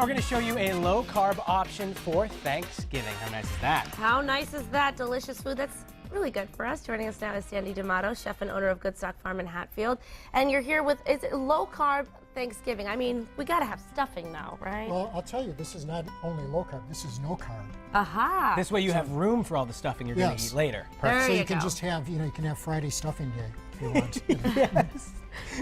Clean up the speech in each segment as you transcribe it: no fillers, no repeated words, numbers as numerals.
Now we're going to show you a low-carb option for Thanksgiving. How nice is that? How nice is that? Delicious food that's really good for us. Joining us now is Sandy D'Amato, chef and owner of Good Stock Farm in Hatfield. And you're here with, is it low-carb Thanksgiving? I mean, we got to have stuffing now, right? Well, I'll tell you, this is not only low-carb, this is no-carb. Aha! This way you have room for all the stuffing you're going to eat later. There So you you can go. just have, you can have Friday stuffing day if you want. Yes.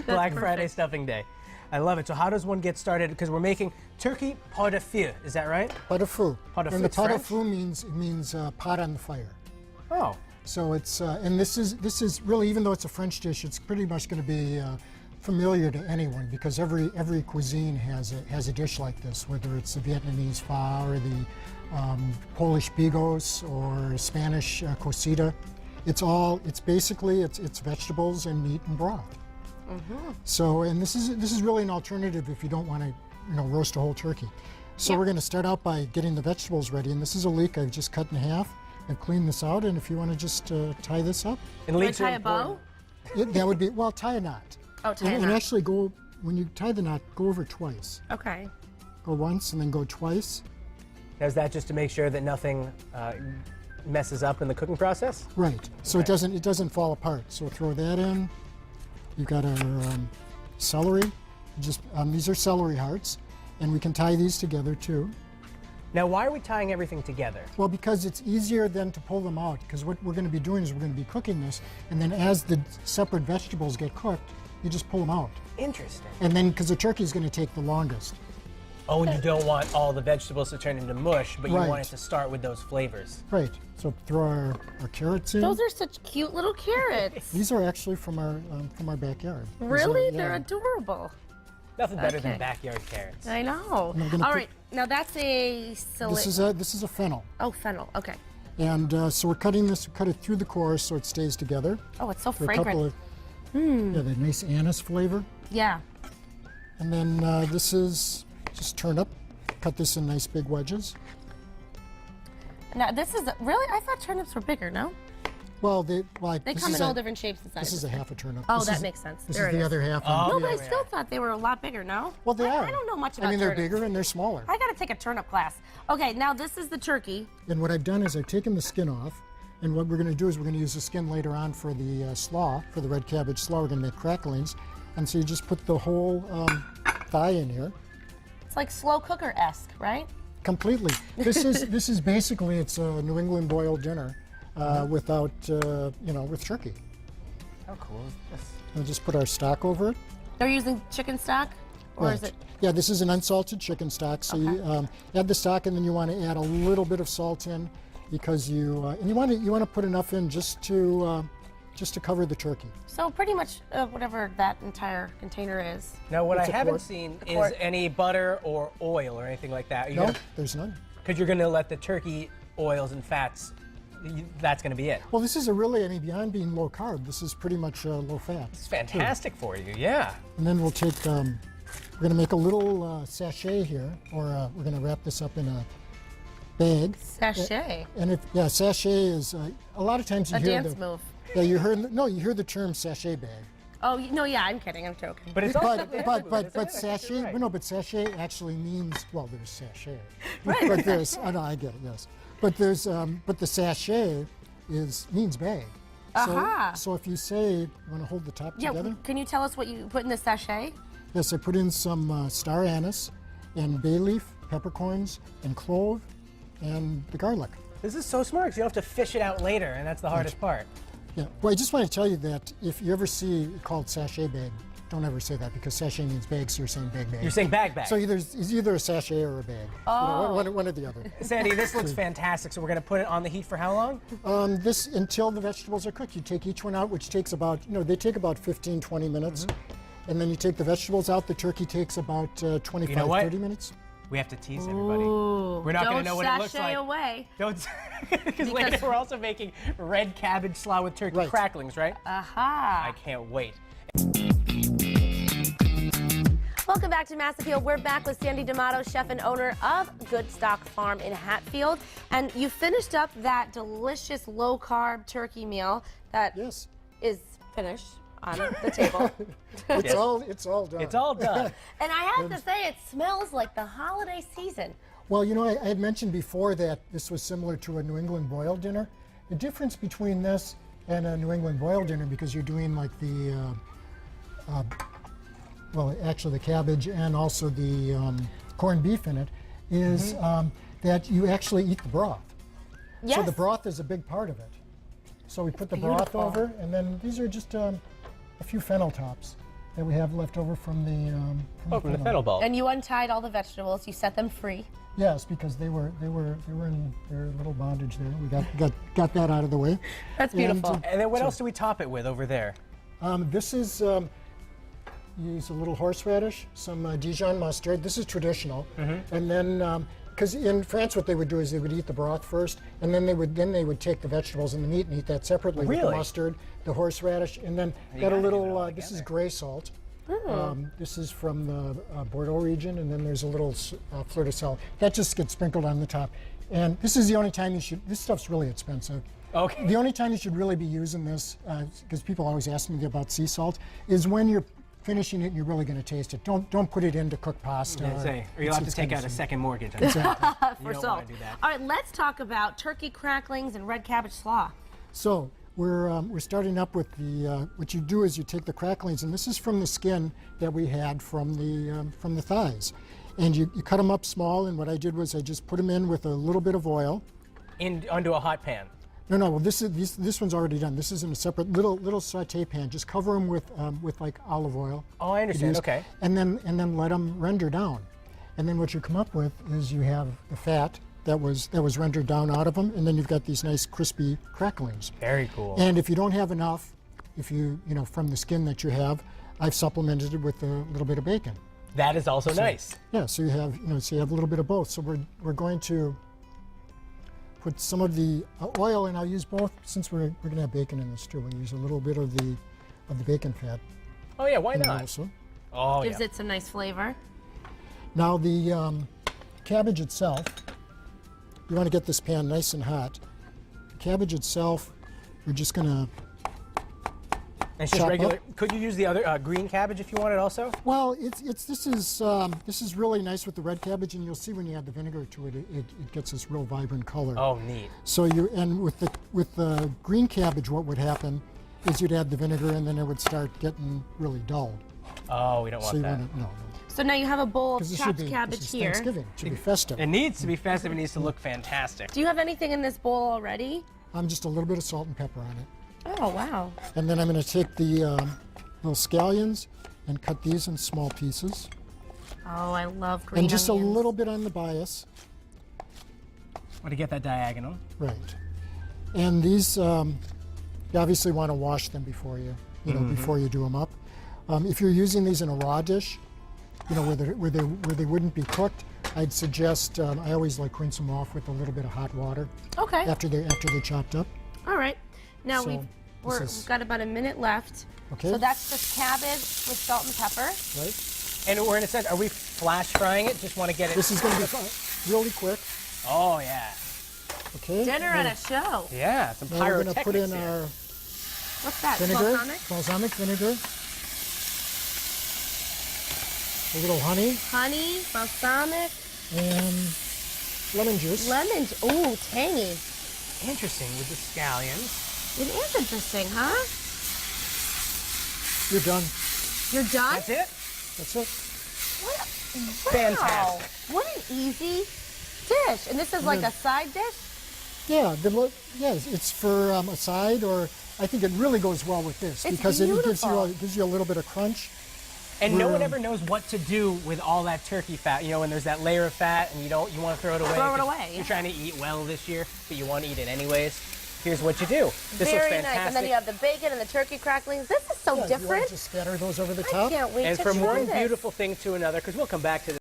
Black perfect. Friday stuffing day. I love it. So how does one get started? Because we're making turkey pot de feu. Is that right? Pot de feu. Pot de And feu, the pot de French? feu means pot on the fire. Oh. So it's and this is really, even though it's a French dish, it's pretty much going to be familiar to anyone because every cuisine has a dish like this, whether it's the Vietnamese pho or the Polish bigos or Spanish cosita. It's basically vegetables and meat and broth. Mm-hmm. So, and this is really an alternative if you don't want to roast a whole turkey. So we're going to start out by getting the vegetables ready, and this is a leek I've just cut in half. I've cleaned this out, and if you want to just tie this up. And Can I leeks are tie a important. bow? That would be, well, tie a knot. Oh, tie a And knot. actually when you tie the knot, go over twice. Okay. Go once and then go twice. Now, is that just to make sure that nothing messes up in the cooking process? Right. So Okay. it doesn't fall apart. So throw that in. You've got our celery. These are celery hearts, and we can tie these together too. Now, why are we tying everything together? Well, because it's easier than to pull them out, because what we're going to be doing is we're going to be cooking this, and then as the separate vegetables get cooked, you just pull them out. Interesting. And then, because the turkey is going to take the longest. Oh, and you don't want all the vegetables to turn into mush, but you Right. want it to start with those flavors. Right. So throw our carrots in. Those are such cute little carrots. These are actually from our backyard. These are- Really? yeah. They're adorable. Nothing better Okay. than backyard carrots. I know. And I'm gonna All put- right. Now that's a This is a fennel, Oh, fennel. Okay. and so we're cutting this. We cut it through the core so it stays together. Oh, it's so For a couple fragrant. of yeah, the nice anise flavor. Yeah. And then this is just turnip. Cut this in nice big wedges. Now this is really. I thought turnips were bigger. No. Well, they They come in all different shapes and This sizes. is a half a turnip. Oh, This that is- makes sense. This There is it the is. other half. Oh. No, but I Yeah, still thought they were a lot bigger. No. Well, they are. I don't know much about I mean, they're turnips. bigger and they're smaller. I got to take a turnip class. Okay, now this is the turkey. And what I've done is I've taken the skin off, and what we're going to do is we're going to use the skin later on for the slaw, for the red cabbage slaw. We're going to make cracklings, and so you just put the whole thigh in here It's like slow cooker-esque, right? completely. This is basically it's a New England boiled dinner without with turkey. How cool is this? We'll just put our stock over it. They're using chicken stock, or is it? Yeah, this is an unsalted chicken stock. So you add the stock, and then you want to add a little bit of salt in, because you want to put enough in just to cover the turkey. So pretty much whatever that entire container is. Now, what It's I a haven't quart. seen A is quart. any butter or oil or anything like that. No, there's none. Because you're going to let the turkey oils and fats, that's going to be it. Well, this is beyond being low carb, this is pretty much low fat. It's fantastic for you, yeah. And then we'll take, we're going to make a little sachet here, or we're going to wrap this up in a bag. Sachet. And sachet is, a lot of times you A hear dance move. Yeah, you hear the term sachet bag. Oh, no, yeah, I'm kidding. I'm joking. But it's also But sachet, right. no, but sachet actually means, well, there's sachet. Right. But there's, I know, I get it, yes. But there's, but the sachet means bag. Aha. So if you say, you want to hold the top Yeah, together? can you tell us what you put in the sachet? Yes, I put in some star anise and bay leaf, peppercorns, and clove, and the garlic. This is so smart because you don't have to fish it out later, and that's the hardest part. Yeah, well, I just want to tell you that if you ever see it called sachet bag, don't ever say that, because sachet means bag, so you're saying bag. You're saying bag. So it's either a sachet or a bag. Oh. One or the other. Sandy, this looks fantastic. So we're going to put it on the heat for how long? This until the vegetables are cooked. You take each one out, which takes about, they take about 15, 20 minutes. And then you take the vegetables out. The turkey takes about 25, You know what? 30 minutes. We have to tease everybody. Ooh, We're not going to know what it looks Don't like. sachet away. Don't, because later we're also making red cabbage slaw with turkey Right. cracklings, right? Aha. I can't wait. Welcome back to Mass Appeal. We're back with Sandy D'Amato, chef and owner of Good Stock Farm in Hatfield. And you finished up that delicious low-carb turkey meal that Yes. is finished. on the table. It's all done. It's all done. And I have to say, it smells like the holiday season. Well, you know, I had mentioned before that this was similar to a New England boiled dinner. The difference between this and a New England boiled dinner, because you're doing like the, well, actually the cabbage and also the corned beef in it, is that you actually eat the broth. Yes. So the broth is a big part of it. So we put the broth over, and then these are just a few fennel tops that we have left over from the From the fennel bulb. And you untied all the vegetables. You set them free. Yes, because they were in their little bondage there. We got that out of the way. That's beautiful. And then what else do we top it with over there? This is use a little horseradish, some Dijon mustard. This is traditional, and then because in France what they would do is they would eat the broth first, and then they would take the vegetables and the meat and eat that separately with the mustard, the horseradish, and then got a little. This is gray salt. This is from the Bordeaux region, and then there's a little fleur de sel. That just gets sprinkled on the top. And this is the only time you should, this stuff's really expensive. Okay. The only time you should really be using this, because people always ask me about sea salt, is when you're finishing it and you're really going to taste it. Don't put it in to cook pasta. Or you'll have to take out a second mortgage. Exactly. For don't salt. wanna do that. All right, let's talk about turkey cracklings and red cabbage slaw. So we're starting up with the, what you do is you take the cracklings, and this is from the skin that we had from the thighs. And you cut them up small, and what I did was I just put them in with a little bit of oil. Onto a hot pan. No, well this one's already done. This is in a separate little saute pan. Just cover them with like olive oil. Oh, I understand. Okay. And then let them render down. And then what you come up with is you have the fat that was rendered down out of them, and then you've got these nice crispy cracklings. Very cool. And if you don't have enough, if you know from the skin that you have, I've supplemented it with a little bit of bacon. That is also nice. Yeah, so you have a little bit of both. So we're going to put some of the oil, and I'll use both since we're going to have bacon in this too. We'll use a little bit of the bacon fat. Oh yeah, why not? Also. Oh Gives yeah. it some nice flavor. Now the cabbage itself, you want to get this pan nice and hot. The cabbage itself, we're just going to It's just chop regular. up. Could you use the other green cabbage if you wanted also? Well, this is really nice with the red cabbage, and you'll see when you add the vinegar to it, it gets this real vibrant color. Oh, neat. So with the green cabbage, what would happen is you'd add the vinegar, and then it would start getting really dull. Oh, we don't want So you that. want to no. So now you have a bowl of 'Cause this should chopped be cabbage this is here. Thanksgiving. It should be festive. It needs to be festive. It needs to look fantastic. Do you have anything in this bowl already? Just a little bit of salt and pepper on it. Oh, wow. And then I'm going to take the little scallions and cut these in small pieces. Oh, I love green And just onions. a little bit on the bias. Want to get that diagonal? Right. And these, you obviously want to wash them before you do them up. If you're using these in a raw dish, where they wouldn't be cooked, I'd suggest I always like rinse them off with a little bit of hot water Okay. after they're chopped up. All right. Now So, we've got about a minute left. Okay. So that's just cabbage with salt and pepper. Right. And we're in a sense, are we flash frying it? Just want to get it. This is going to be really quick. Oh yeah. Okay. Dinner Now- at a show. Yeah, some Now we're going to pyrotechnics put in here. our What's that? vinegar, Balsamic? balsamic vinegar, a little honey, Honey, balsamic, and lemon juice. lemon. Ooh, tangy. Interesting with the scallions. It is interesting, huh? You're done. You're done? That's it? That's it. What? Fantastic. Wow. What an easy dish. And this is like a side dish? Yeah, it's for a side, or I think it really goes well with this It's because it beautiful. gives you a little bit of crunch. And no one We're, ever knows what to do with all that turkey fat. You know, when there's that layer of fat and you want to throw it away. Throw it 'cause away, You're yeah. trying to eat well this year, but you want to eat it anyways. Here's what you do. This Very looks nice. fantastic. And then you have the bacon and the turkey cracklings. This is so yeah, you want different. to just scatter those over the I top. can't wait And to from try one this. beautiful thing to another, because we'll come back to this.